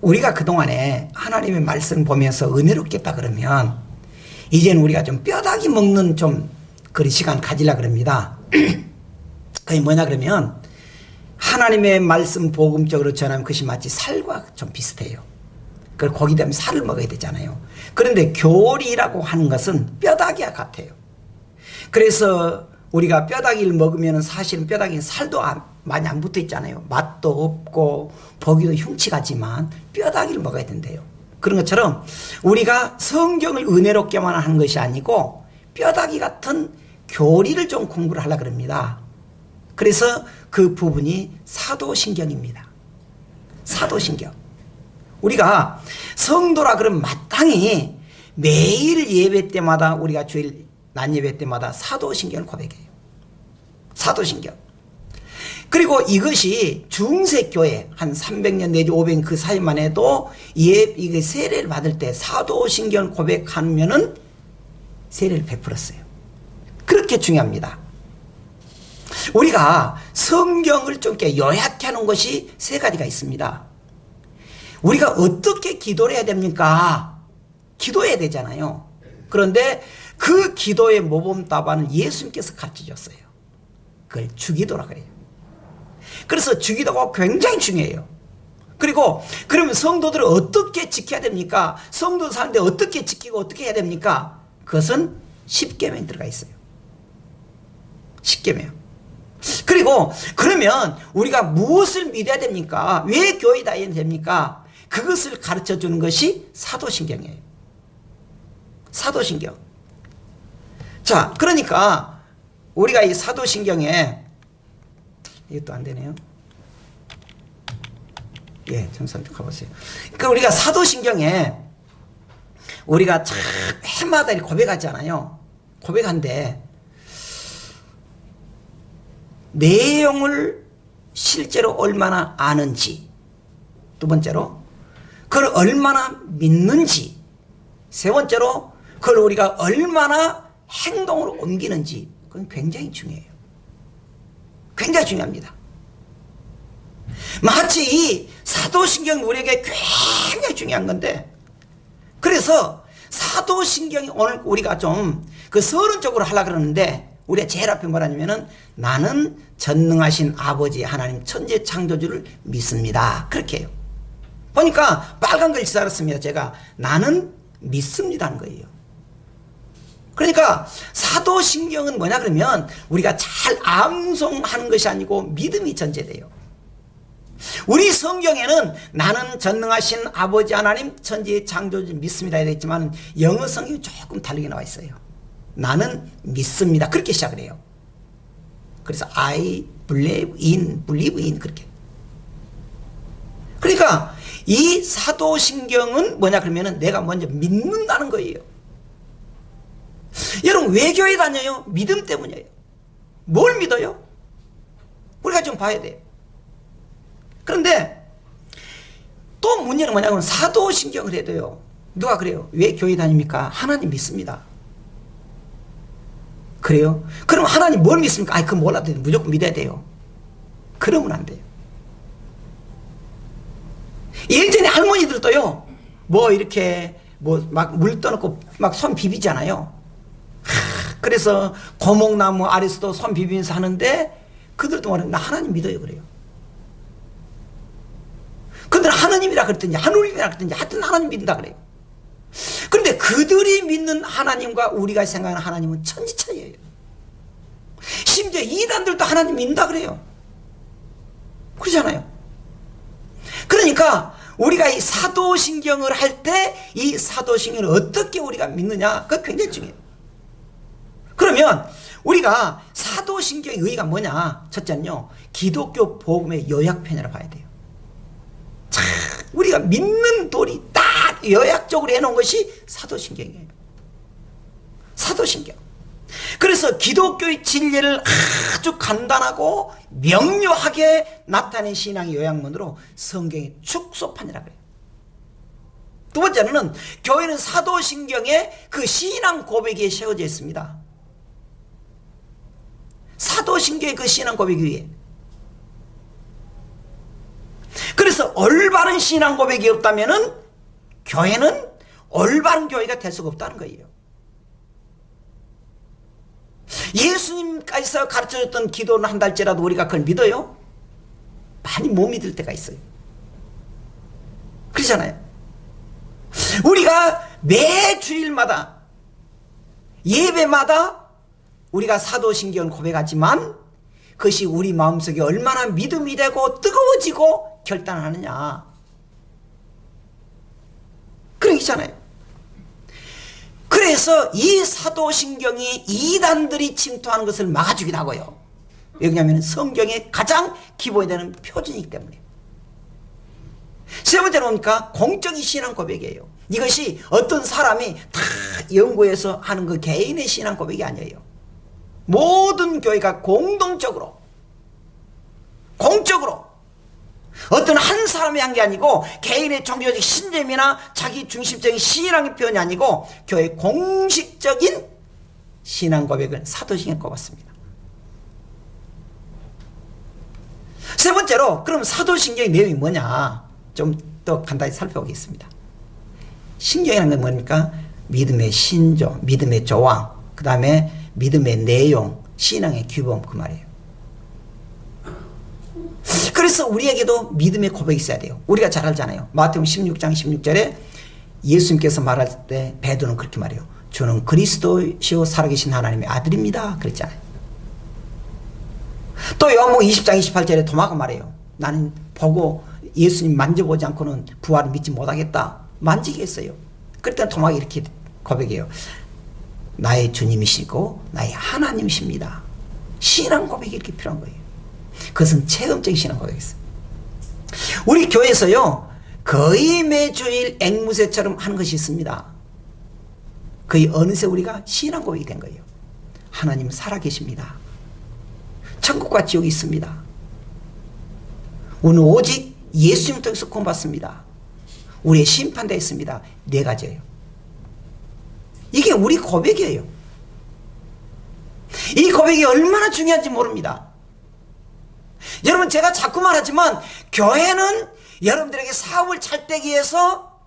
우리가 그동안에 하나님의 말씀 보면서 은혜롭겠다 그러면 이제는 우리가 좀 뼈다귀 먹는 좀 그런 시간 가지려 그럽니다. 그게 뭐냐 그러면 하나님의 말씀 복음적으로 전하면 그것이 마치 살과 좀 비슷해요. 그걸 고기 되면 살을 먹어야 되잖아요. 그런데 교리라고 하는 것은 뼈다귀와 같아요. 그래서 우리가 뼈다귀를 먹으면 사실은 뼈다귀는 살도 많이 안 붙어 있잖아요. 맛도 없고 보기도 흉측하지만 뼈다귀를 먹어야 된대요. 그런 것처럼 우리가 성경을 은혜롭게만 하는 것이 아니고 뼈다귀 같은 교리를 좀 공부를 하려고 합니다. 그래서 그 부분이 사도신경입니다. 사도신경. 우리가 성도라 그러면 마땅히 매일 예배 때마다 우리가 주일 낮 예배 때마다 사도신경을 고백해요. 사도신경. 그리고 이것이 중세교회 한 300년 내지 500년 그 사이만 해도 이게 세례를 받을 때 사도신경을 고백하면은 세례를 베풀었어요. 그렇게 중요합니다. 우리가 성경을 좀 이렇게 요약해 놓은 것이 세 가지가 있습니다. 우리가 어떻게 기도를 해야 됩니까? 기도해야 되잖아요. 그런데 그 기도의 모범 답안을 예수님께서 가르쳐 줬어요. 그걸 주기도라고 해요. 그래서 주기도가 굉장히 중요해요. 그리고 그러면 성도들을 어떻게 지켜야 됩니까? 성도 사는데 어떻게 지키고 어떻게 해야 됩니까? 그것은 십계명에 들어가 있어요. 십계명. 그리고 그러면 우리가 무엇을 믿어야 됩니까? 왜 교회 다녀야 됩니까? 그것을 가르쳐 주는 것이 사도신경이에요. 사도신경. 자, 그러니까 우리가 이 사도신경에 이것도 안 되네요. 예, 전산 좀 가보세요. 그러니까 우리가 사도신경에 우리가 참 해마다 고백하잖아요. 고백한데 내용을 실제로 얼마나 아는지, 두 번째로 그걸 얼마나 믿는지, 세 번째로 그걸 우리가 얼마나 행동으로 옮기는지, 그건 굉장히 중요해요. 굉장히 중요합니다. 마치 이 사도신경 우리에게 굉장히 중요한 건데, 그래서 사도신경이 오늘 우리가 좀 그 서론적으로 하려고 그러는데, 우리가 제일 앞에 뭐라냐면은 나는 전능하신 아버지 하나님 천지 창조주를 믿습니다. 그렇게 해요. 보니까 빨간 글씨 달았습니다. 제가 나는 믿습니다는 거예요. 그러니까 사도신경은 뭐냐 그러면 우리가 잘 암송하는 것이 아니고 믿음이 전제돼요. 우리 성경에는 나는 전능하신 아버지 하나님 천지의 창조주 믿습니다 되어 있지만 영어 성경이 조금 다르게 나와 있어요. 나는 믿습니다. 그렇게 시작을 해요. 그래서 I believe in 그렇게. 그러니까 이 사도신경은 뭐냐 그러면은 내가 먼저 믿는다는 거예요. 여러분 왜 교회 다녀요? 믿음 때문이에요. 뭘 믿어요? 우리가 좀 봐야 돼요. 그런데 또 문제는 뭐냐면 사도신경을 해도요. 누가 그래요? 왜 교회 다닙니까? 하나님 믿습니다. 그래요? 그럼 하나님 뭘 믿습니까? 아이 그건 몰라도 돼요. 무조건 믿어야 돼요. 그러면 안 돼요. 예전에 할머니들도요. 뭐 이렇게 뭐 막 물 떠놓고 막 손 비비잖아요. 그래서 고목나무 아래서도 손 비비면서 하는데 그들도 말해요. 나 하나님 믿어요 그래요. 그들 하나님이라 그랬든지 하늘이라 그랬든지 하여튼 하나님 믿는다 그래요. 그런데 그들이 믿는 하나님과 우리가 생각하는 하나님은 천지 차이예요. 심지어 이단들도 하나님 믿는다 그래요. 그러잖아요. 그러니까 우리가 이 사도신경을 할 때 이 사도신경을 어떻게 우리가 믿느냐 그거 굉장히 중요해요. 그러면 우리가 사도신경의 의의가 뭐냐? 첫째는요 기독교 복음의 요약편이라고 봐야 돼요. 자, 우리가 믿는 도리 딱 요약적으로 해놓은 것이 사도신경이에요. 사도신경. 그래서 기독교의 진리를 아주 간단하고 명료하게 나타낸 신앙의 요약문으로 성경의 축소판이라고 해요. 두 번째는 교회는 사도신경에 그 신앙 고백에 세워져 있습니다. 사도신경의 그 신앙 고백 위에. 그래서 올바른 신앙 고백이 없다면은 교회는 올바른 교회가 될 수가 없다는 거예요. 예수님께서 가르쳐줬던 기도는 한달째라도 우리가 그걸 믿어요? 많이 못 믿을 때가 있어요. 그렇잖아요. 우리가 매 주일마다 예배마다 우리가 사도신경을 고백하지만 그것이 우리 마음속에 얼마나 믿음이 되고 뜨거워지고 결단하느냐, 그런 게 있잖아요. 그래서 이 사도신경이 이단들이 침투하는 것을 막아주기도 하고요. 왜냐하면 성경의 가장 기본이 되는 표준이기 때문에. 세 번째로 보니까 공적인 신앙 고백이에요. 이것이 어떤 사람이 다 연구해서 하는 그 개인의 신앙 고백이 아니에요. 모든 교회가 공동적으로, 공적으로 어떤 한 사람이 한 게 아니고 개인의 종교적 신념이나 자기 중심적인 신앙의 표현이 아니고 교회의 공식적인 신앙 고백을 사도신경에 꼽았습니다. 세 번째로 그럼 사도신경의 내용이 뭐냐, 좀 더 간단히 살펴보겠습니다. 신경이라는 건 뭡니까? 믿음의 신조, 믿음의 조항, 그 다음에 믿음의 내용, 신앙의 규범, 그 말이에요. 그래서 우리에게도 믿음의 고백이 있어야 돼요. 우리가 잘 알잖아요. 마태복음 16장 16절에 예수님께서 말할 때 베드로는 그렇게 말해요. 주는 그리스도시요 살아계신 하나님의 아들입니다, 그랬잖아요. 또 요한복음 20장 28절에 도마가 말해요. 나는 보고 예수님 만져보지 않고는 부활을 믿지 못하겠다. 만지게 했어요. 그때 도마가 이렇게 고백해요. 나의 주님이시고 나의 하나님이십니다. 신앙 고백이 이렇게 필요한 거예요. 그것은 체험적인 신앙 고백이었어요. 우리 교회에서요 거의 매주일 앵무새처럼 하는 것이 있습니다. 거의 어느새 우리가 신앙 고백이 된 거예요. 하나님 살아계십니다. 천국과 지옥이 있습니다. 우리는 오직 예수님 통해서 구원받습니다. 우리의 심판되어 있습니다. 네 가지예요. 이게 우리 고백이에요. 이 고백이 얼마나 중요한지 모릅니다. 여러분, 제가 자꾸 말하지만 교회는 여러분들에게 사업을 잘 되기 위해서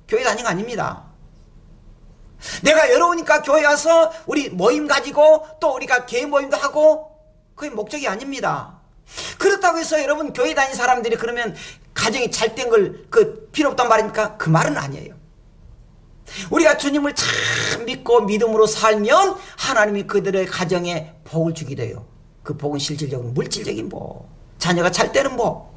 교회 다니는 거 아닙니다. 내가 여러우니까 교회 와서 우리 모임 가지고 또 우리가 개인 모임도 하고, 그게 목적이 아닙니다. 그렇다고 해서 여러분 교회 다니는 사람들이 그러면 가정이 잘 된 걸 필요 없단 말입니까? 그 말은 아니에요. 우리가 주님을 참 믿고 믿음으로 살면 하나님이 그들의 가정에 복을 주기도 해요. 그 복은 실질적으로 물질적인 복, 자녀가 잘 되는 복.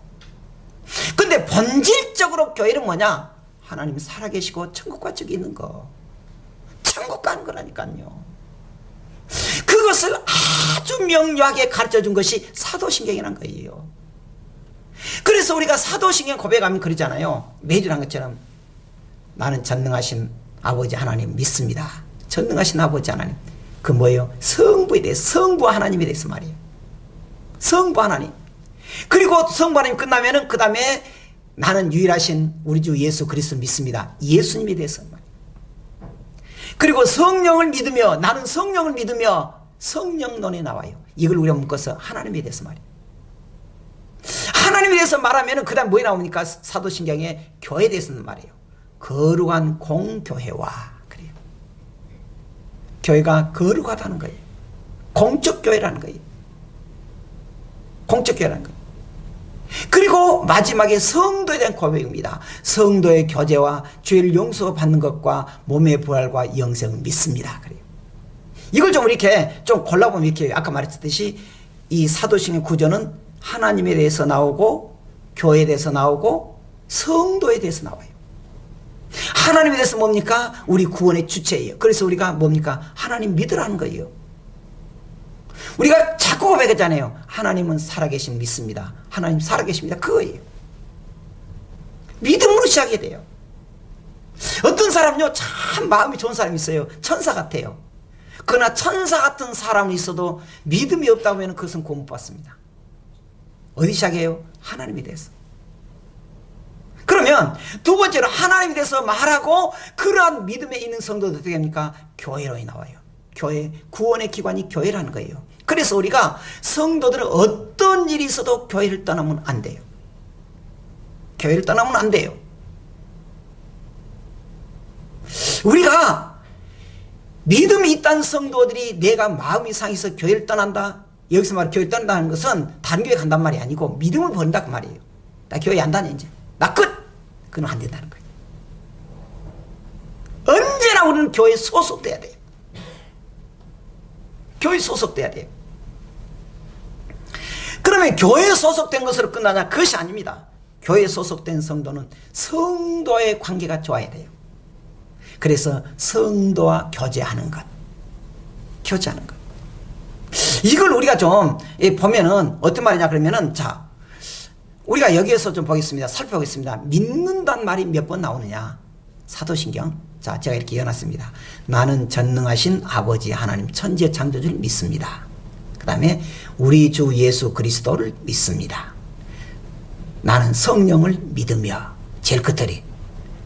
근데 본질적으로 교회는 뭐냐? 하나님 살아계시고 천국과 지옥에 있는 거, 천국 가는 거라니까요. 그것을 아주 명료하게 가르쳐준 것이 사도신경이라는 거예요. 그래서 우리가 사도신경 고백하면 그러잖아요. 매주 한 것처럼 나는 전능하신 아버지 하나님 믿습니다. 전능하신 아버지 하나님, 그 뭐예요? 성부에 대해서, 성부 하나님에 대해서 말이에요. 성부 하나님. 그리고 성부 하나님 끝나면은 그 다음에 나는 유일하신 우리 주 예수 그리스도 믿습니다. 예수님에 대해서 말이에요. 그리고 성령을 믿으며, 나는 성령을 믿으며, 성령론에 나와요. 이걸 우리가 묶어서 하나님에 대해서 말이에요. 하나님에 대해서 말하면 그 다음 뭐에 나옵니까? 사도신경에 교회에 대해서는 말이에요. 거룩한 공교회와, 그래요. 교회가 거룩하다는 거예요. 공적 교회라는 거예요. 공적 교회라는 거예요. 그리고 마지막에 성도에 대한 고백입니다. 성도의 교제와 죄를 용서받는 것과 몸의 부활과 영생을 믿습니다. 그래요. 이걸 좀 이렇게 좀 골라보면 이렇게 아까 말했듯이 이 사도신경 구조는 하나님에 대해서 나오고 교회에 대해서 나오고 성도에 대해서 나와요. 하나님에 대해서 뭡니까? 우리 구원의 주체예요. 그래서 우리가 뭡니까? 하나님 믿으라는 거예요. 우리가 자꾸 고백했잖아요. 하나님은 살아계신 믿습니다. 하나님 살아계십니다. 그거예요. 믿음으로 시작해야 돼요. 어떤 사람은요 참 마음이 좋은 사람이 있어요. 천사 같아요. 그러나 천사 같은 사람이 있어도 믿음이 없다고 하면 그것은 구원 못 받습니다. 어디 시작해요? 하나님에 대해서. 그러면 두 번째로 하나님에 대해서 말하고 그러한 믿음에 있는 성도들 어떻게 합니까? 교회로 나와요. 교회, 구원의 기관이 교회라는 거예요. 그래서 우리가 성도들은 어떤 일이 있어도 교회를 떠나면 안 돼요. 교회를 떠나면 안 돼요. 우리가 믿음이 있다는 성도들이 내가 마음이 상해서 교회를 떠난다. 여기서 말해 교회를 떠난다는 것은 다른 교회 간단 말이 아니고 믿음을 버린다 그 말이에요. 나 교회 안 다녀 이제. 나 끝! 그건 안 된다는 거예요. 언제나 우리는 교회에 소속돼야 돼요. 교회에 소속돼야 돼요. 그러면 교회에 소속된 것으로 끝나냐? 그것이 아닙니다. 교회에 소속된 성도는 성도의 관계가 좋아야 돼요. 그래서 성도와 교제하는 것. 교제하는 것. 이걸 우리가 좀 보면은 어떤 말이냐 그러면은 자, 우리가 여기에서 좀 보겠습니다. 살펴보겠습니다. 믿는다는 말이 몇 번 나오느냐? 사도신경. 자, 제가 이렇게 이어놨습니다. 나는 전능하신 아버지 하나님 천지의 창조주를 믿습니다. 그 다음에 우리 주 예수 그리스도를 믿습니다. 나는 성령을 믿으며 제일 끝들이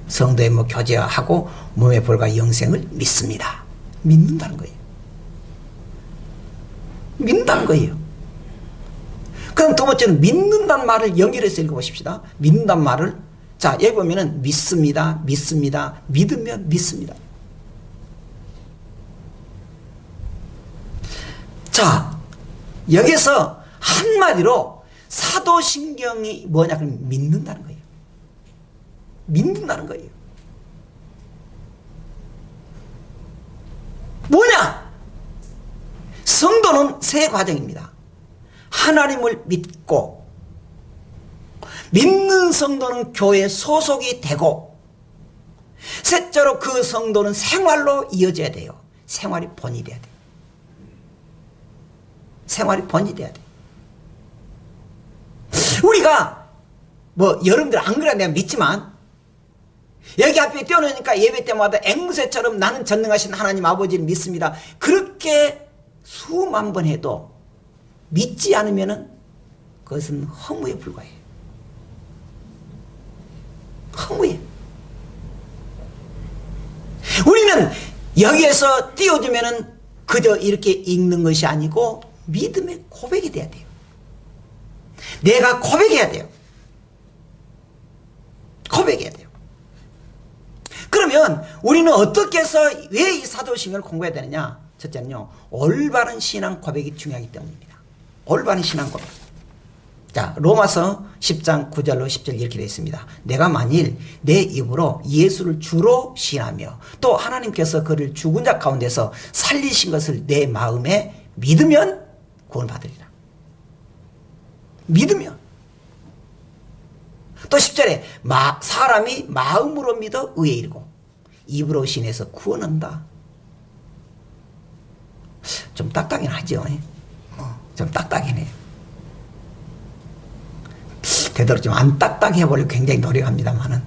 성도의 뭐 교제하고 몸의 벌과 영생을 믿습니다. 믿는다는 거예요. 믿는다는 거예요. 그럼 두 번째는 믿는다는 말을 연결해서 읽어보십시다. 믿는다는 말을 자 여기 보면은 믿습니다. 믿습니다. 믿으면 믿습니다. 자 여기서 한마디로 사도신경이 뭐냐 그러면 믿는다는 거예요. 믿는다는 거예요. 뭐냐? 성도는 세 과정입니다. 하나님을 믿고 믿는 성도는 교회에 소속이 되고 셋째로 그 성도는 생활로 이어져야 돼요. 생활이 본이 돼야 돼요. 생활이 본이 돼야 돼요. 우리가 뭐 여러분들 안 그래 내가 믿지만 여기 앞에 뛰어노니까 예배 때마다 앵무새처럼 나는 전능하신 하나님 아버지를 믿습니다. 그렇게 수만 번 해도 믿지 않으면 그것은 허무에 불과해요. 허무해. 우리는 여기에서 띄워주면 그저 이렇게 읽는 것이 아니고 믿음의 고백이 돼야 돼요. 내가 고백해야 돼요. 고백해야 돼요. 그러면 우리는 어떻게 해서 왜 이 사도신경을 공부해야 되느냐? 첫째는요, 올바른 신앙 고백이 중요하기 때문입니다. 올바른 신앙 고백. 자, 로마서 10장 9절로 10절 이렇게 되어 있습니다. 내가 만일 내 입으로 예수를 주로 신하며 또 하나님께서 그를 죽은 자 가운데서 살리신 것을 내 마음에 믿으면 구원받으리라. 믿으면. 또 10절에 사람이 마음으로 믿어 의에 이르고 입으로 신해서 구원한다. 좀 딱딱이긴 하죠. 좀 딱딱이긴 해요. 되도록 좀 안 딱딱해 해 보려고 굉장히 노력합니다만은.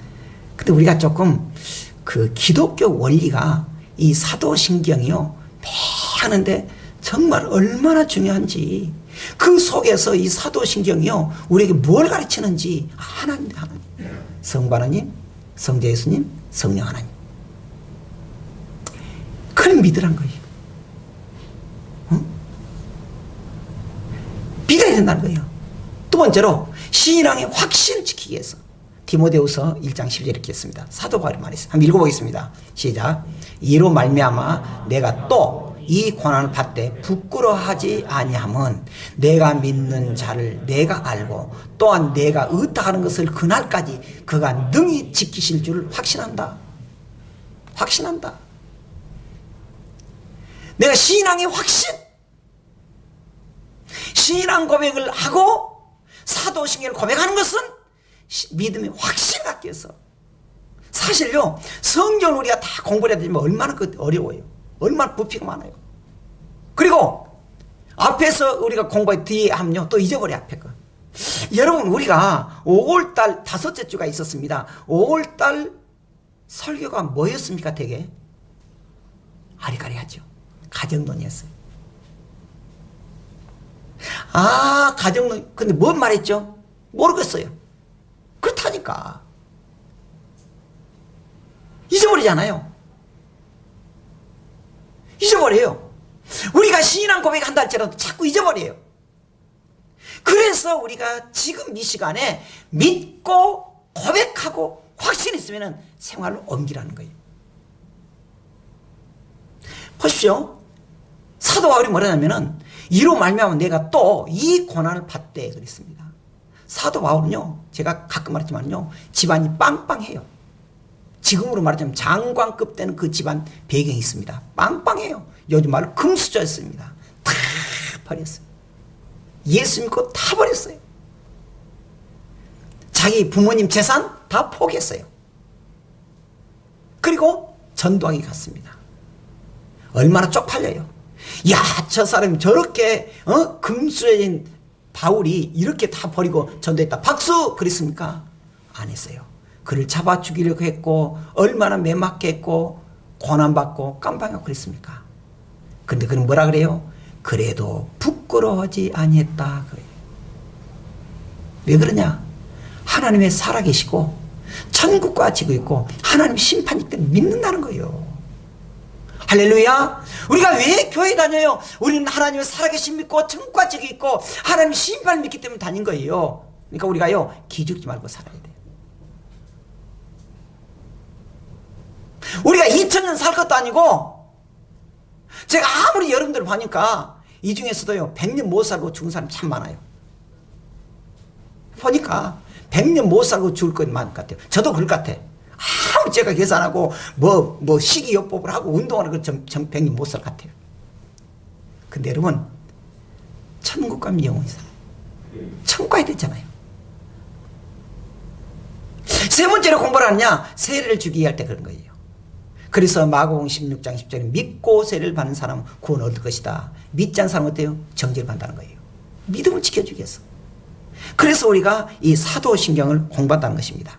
근데 우리가 조금 그 기독교 원리가 이 사도신경이요. 매 하는데 정말 얼마나 중요한지 그 속에서 이 사도신경이요. 우리에게 뭘 가르치는지 하나님, 하나님. 성부 하나님, 성자 예수님, 성령 하나님. 그걸 믿으란 거예요. 믿어야 된다는 거예요. 두 번째로 신앙의 확신을 지키기 위해서 디모데후서 1장 10절 이렇게 했습니다. 사도 바울이 말했어요. 한번 읽어보겠습니다. 시작. 이로 말미암아 내가 또 이 고난을 받되 부끄러워하지 아니함은 내가 믿는 자를 내가 알고 또한 내가 의탁하는 것을 그날까지 그가 능히 지키실 줄 확신한다. 확신한다. 내가 신앙의 확신, 신앙 고백을 하고 사도신경을 고백하는 것은 믿음의 확신 갖기 위해서. 사실요, 성경을 우리가 다 공부를 해야 되지만 얼마나 어려워요. 얼마나 부피가 많아요. 그리고 앞에서 우리가 공부할 뒤에 하면요, 또 잊어버려, 앞에 거. 여러분, 우리가 5월달 5째 주가 있었습니다. 5월달 설교가 뭐였습니까, 되게? 아리까리하죠. 가정론이었어요. 아, 가정론. 근데 뭔 말했죠? 모르겠어요. 그렇다니까. 잊어버리잖아요. 잊어버려요. 우리가 신앙 고백한다 할지라도 자꾸 잊어버려요. 그래서 우리가 지금 이 시간에 믿고 고백하고 확신 있으면 생활로 옮기라는 거예요. 보십시오. 사도 바울이 뭐라냐면은 이로 말미암아 내가 또 이 고난을 받되 그랬습니다. 사도 바울은요, 제가 가끔 말했지만요, 집안이 빵빵해요. 지금으로 말하자면 장관급 되는 그 집안 배경이 있습니다. 빵빵해요. 요즘 말로 금수저였습니다. 다 버렸어요. 예수 믿고 다 버렸어요. 자기 부모님 재산 다 포기했어요. 그리고 전도하기 갔습니다. 얼마나 쪽팔려요. 야, 저 사람이 저렇게 금수저인 바울이 이렇게 다 버리고 전도했다. 박수! 그랬습니까? 안 했어요. 그를 잡아 죽이려고 했고 얼마나 매맞게 했고 고난받고 깜방하고 그랬습니까? 근데 그는 뭐라 그래요? 그래도 부끄러워하지 아니했다. 왜 그러냐? 하나님의 살아계시고 천국과 지고 있고 하나님 심판이 때문에 믿는다는 거예요. 할렐루야. 우리가 왜 교회 다녀요? 우리는 하나님의 살아계신 믿고 천국과 지고 있고 하나님 심판을 믿기 때문에 다닌 거예요. 그러니까 우리가요, 기죽지 말고 살아야 돼요. 우리가 2000년 살 것도 아니고, 제가 아무리 여러분들 보니까 이 중에서도요 100년 못 살고 죽은 사람 참 많아요. 보니까 100년 못 살고 죽을 것 많은 것 같아요. 저도 그럴 것 같아. 아무리 제가 계산하고 뭐 식이요법을 하고 운동하는 걸 전 100년 못 살 것 같아요. 근데 여러분, 천국 가면 영원히 살아요. 천국 가야 되잖아요. 세 번째로 공부를 하느냐? 세례를 주기 할 때 그런 거예요. 그래서 마가복음 16장 10절에 믿고 세례를 받는 사람은 구원 얻을 것이다. 믿지 않는 사람은 어때요? 정죄를 받는다는 거예요. 믿음을 지켜주기 위해서. 그래서 우리가 이 사도신경을 공부한다는 것입니다.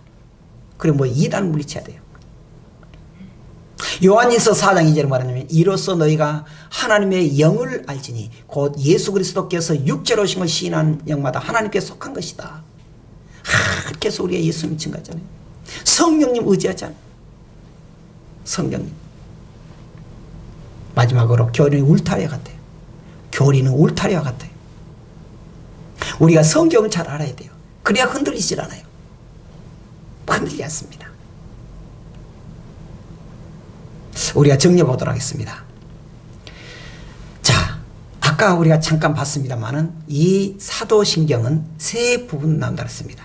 그리고 뭐 이단 물리쳐야 돼요. 요한일서 4장 2절에 말하냐면 이로써 너희가 하나님의 영을 알지니 곧 예수 그리스도께서 육체로 오신 걸 시인하는 영마다 하나님께 속한 것이다. 그렇게 해서 우리가 예수 믿은 거잖아요. 성령님 의지하잖아요. 성령님. 마지막으로 교리는 울타리와 같아요. 교리는 울타리와 같아요. 우리가 성경을 잘 알아야 돼요. 그래야 흔들리질 않아요. 흔들리지 않습니다. 우리가 정리해 보도록 하겠습니다. 자, 아까 우리가 잠깐 봤습니다만은 이 사도신경은 세 부분 나온다 했습니다.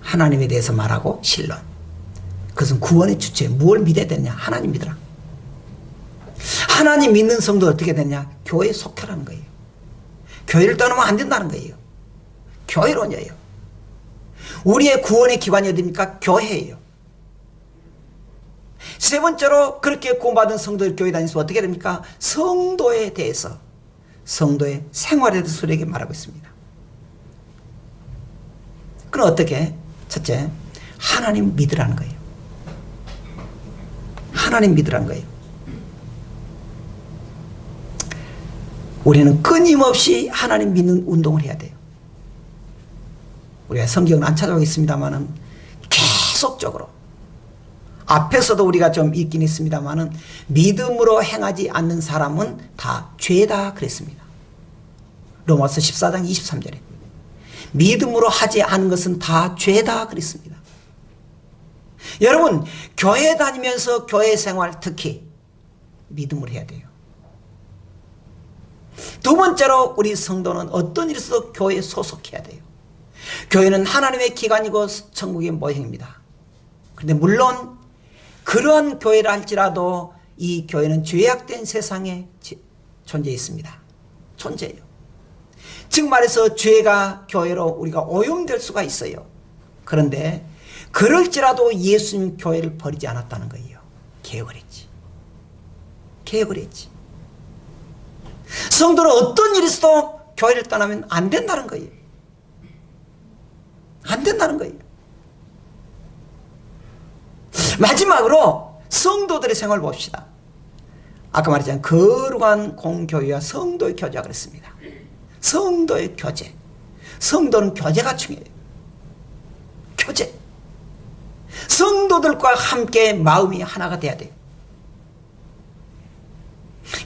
하나님에 대해서 말하고 신론. 그것은 구원의 주체. 뭘 믿어야 되느냐? 하나님 믿으라. 하나님 믿는 성도 어떻게 되냐? 교회에 속하라는 거예요. 교회를 떠나면 안 된다는 거예요. 교회론이에요. 우리의 구원의 기반이 어디입니까? 교회예요. 세 번째로 그렇게 구원받은 성도들 교회 다니면서 어떻게 됩니까? 성도에 대해서, 성도의 생활에 대해서 우리에게 말하고 있습니다. 그럼 어떻게? 첫째, 하나님 믿으라는 거예요. 하나님 믿으라는 거예요. 우리는 끊임없이 하나님 믿는 운동을 해야 돼요. 우리가 성경은 안 찾아오겠습니다만은 계속적으로 앞에서도 우리가 좀 읽긴 있습니다만은 믿음으로 행하지 않는 사람은 다 죄다 그랬습니다. 로마서 14장 23절에 믿음으로 하지 않은 것은 다 죄다 그랬습니다. 여러분, 교회 다니면서 교회 생활 특히 믿음으로 해야 돼요. 두 번째로 우리 성도는 어떤 일에서도 교회에 소속해야 돼요. 교회는 하나님의 기관이고 천국의 모형입니다. 그런데 물론 그런 교회라 할지라도 이 교회는 죄악된 세상에 존재해 있습니다. 존재해요. 즉 말해서 죄가 교회로 우리가 오염될 수가 있어요. 그런데 그럴지라도 예수님 교회를 버리지 않았다는 거예요. 개혁을 했지. 개혁을 했지. 성도는 어떤 일이 있어도 교회를 떠나면 안 된다는 거예요. 안 된다는 거예요. 마지막으로 성도들의 생활을 봅시다. 아까 말했잖아요. 거룩한 공교회와 성도의 교제가 그랬습니다. 성도의 교제. 성도는 교제가 중요해요. 교제. 성도들과 함께 마음이 하나가 돼야 돼요.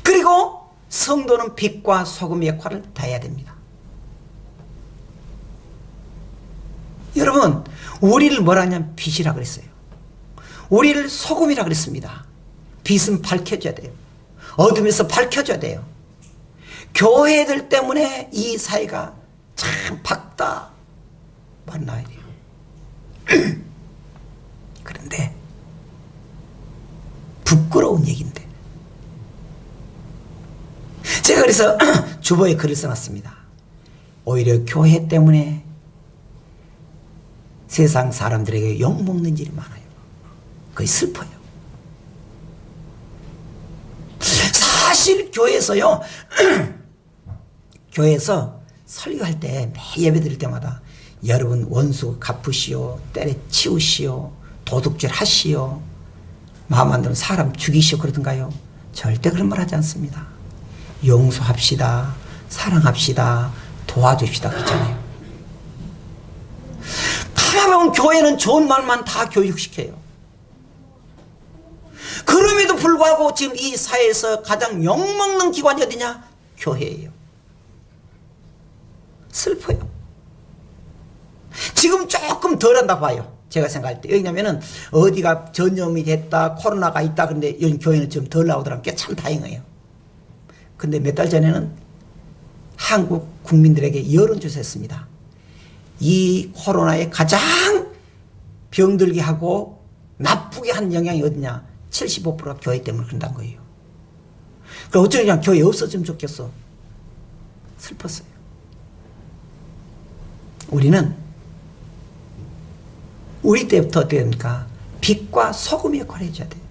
그리고 성도는 빛과 소금의 역할을 다해야 됩니다. 여러분, 우리를 뭐라 하냐면 빛이라 그랬어요. 우리를 소금이라 그랬습니다. 빛은 밝혀져야 돼요. 어둠에서 밝혀져야 돼요. 교회들 때문에 이 사회가 참 밝다 만나야 돼요. 그런데 부끄러운 얘기인데, 제가 그래서 주보에 글을 써놨습니다. 오히려 교회 때문에 세상 사람들에게 욕먹는 일이 많아요. 그게 슬퍼요. 사실 교회에서요, 교회에서 설교할 때 매 예배 드릴 때마다 여러분 원수 갚으시오, 때려치우시오, 도둑질 하시오, 마음 안 들면 사람 죽이시오 그러던가요? 절대 그런 말 하지 않습니다. 용서합시다, 사랑합시다, 도와줍시다 그러잖아요. 가만 교회는 좋은 말만 다 교육시켜요. 그럼에도 불구하고 지금 이 사회에서 가장 욕먹는 기관이 어디냐? 교회예요. 슬퍼요. 지금 조금 덜한다고 봐요. 제가 생각할 때. 왜냐면은 어디가 전염이 됐다, 코로나가 있다, 그런데 요즘 교회는 좀 덜 나오더라면 꽤 참 다행이에요. 근데 몇 달 전에는 한국 국민들에게 여론조사했습니다. 이 코로나에 가장 병들게 하고 나쁘게 한 영향이 어디냐? 75%가 교회 때문에 그런다는 거예요. 그럼 어쩌면 교회 없어지면 좋겠어. 슬펐어요. 우리는 우리 때부터 어떻게 됩니까? 빛과 소금의 역할을 해줘야 돼요.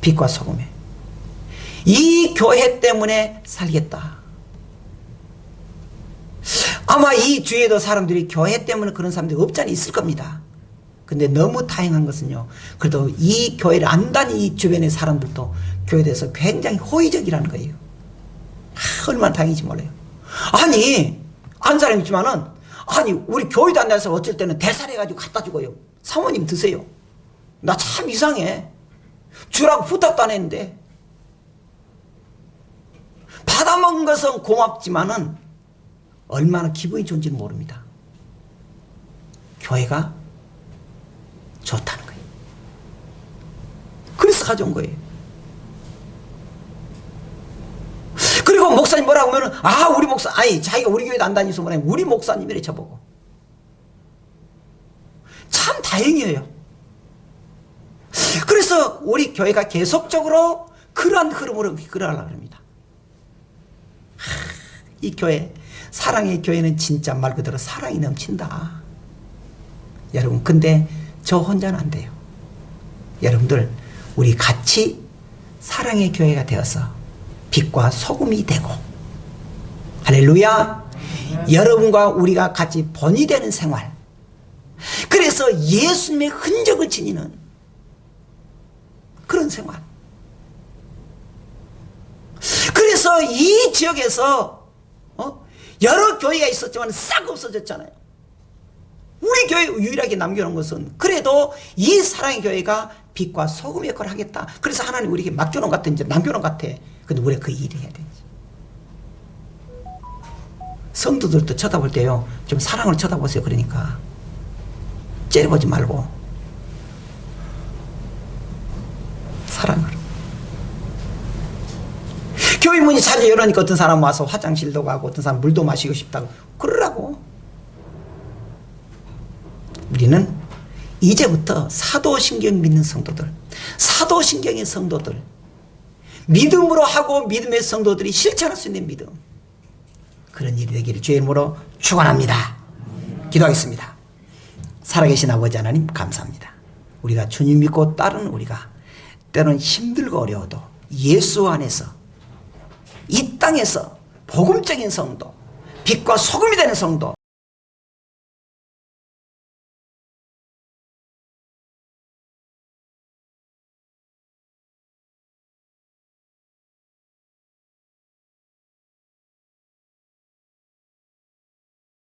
빛과 소금에. 이 교회 때문에 살겠다. 아마 이 주위에도 사람들이 교회 때문에 그런 사람들이 없잖아 있을 겁니다. 근데 너무 다행한 것은요, 그래도 이 교회를 안다는 이 주변의 사람들도 교회에 대해서 굉장히 호의적이라는 거예요. 얼마나 다행인지 몰라요. 아니, 안 사람 있지만은, 아니, 우리 교회도 안 다녀서 어쩔 때는 대살해가지고 갖다 주고요. 사모님 드세요. 나 참 이상해. 주라고 부탁도 안 했는데. 받아먹은 것은 고맙지만은, 얼마나 기분이 좋은지는 모릅니다. 교회가 좋다는 거예요. 그래서 가져온 거예요. 그리고 목사님 뭐라고 하면은, 아, 우리 목사, 아니, 자기가 우리 교회도 안 다니서 뭐냐, 우리 목사님이래 쳐보고. 참 다행이에요. 그래서 우리 교회가 계속적으로 그러한 흐름으로 이끌어가려고 합니다. 이 교회, 사랑의 교회는 진짜 말 그대로 사랑이 넘친다. 여러분, 근데 저 혼자는 안 돼요. 여러분들, 우리 같이 사랑의 교회가 되어서 빛과 소금이 되고, 할렐루야, 여러분과 우리가 같이 본이 되는 생활, 그래서 예수님의 흔적을 지니는 그런 생활. 그래서 이 지역에서 여러 교회가 있었지만 싹 없어졌잖아요. 우리 교회 유일하게 남겨놓은 것은 그래도 이 사랑의 교회가 빛과 소금의 역할을 하겠다. 그래서 하나님 우리에게 맡겨놓은 것 같아. 이제 남겨놓은 것 같아. 근데 우리가 그 일을 해야 되지. 성도들도 쳐다볼 때요, 좀 사랑으로 쳐다보세요. 그러니까 째려보지 말고 사랑으로. 교회 문이 자주 열으니까 어떤 사람 와서 화장실도 가고 어떤 사람 물도 마시고 싶다고 그러라고. 우리는 이제부터 사도신경 믿는 성도들, 사도신경의 성도들, 믿음으로 하고 믿음의 성도들이 실천할 수 있는 믿음, 그런 일이 되기를 주의 이름으로 축원합니다. 기도하겠습니다. 살아계신 아버지 하나님 감사합니다. 우리가 주님 믿고 따르는 우리가 때로는 힘들고 어려워도 예수 안에서 이 땅에서 복음적인 성도, 빛과 소금이 되는 성도,